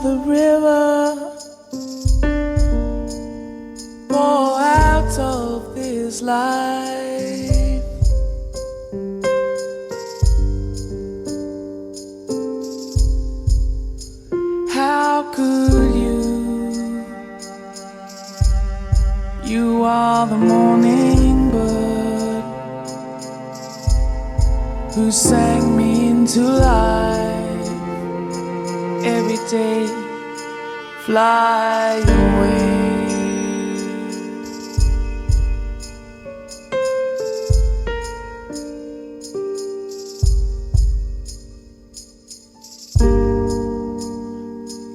of the river, pour out of this life. How could you? You are the morning bird who sang me into life. Every day, fly away.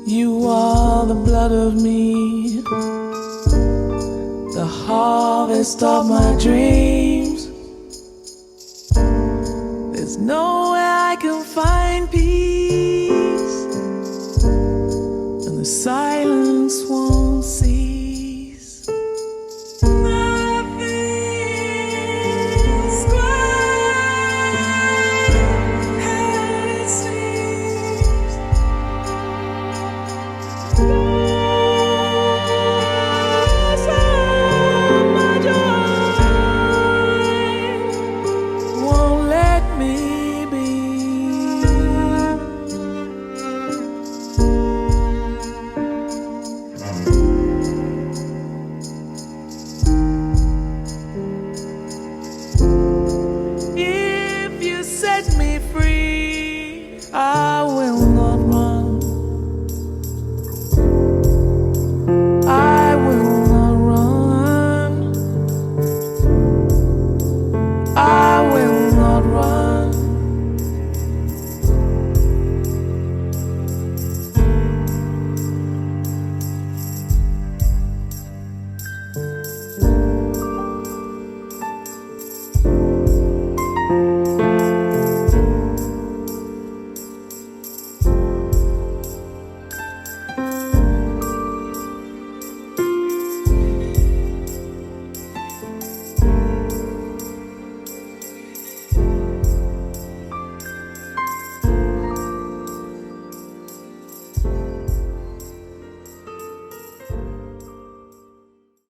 You are the blood of me, the harvest of my dreams. There's nowhere I can find peace, and the silence won't cease. Nothing's quite as it seems. My joy won't let me be. If you set me free, I will not run. I will not run.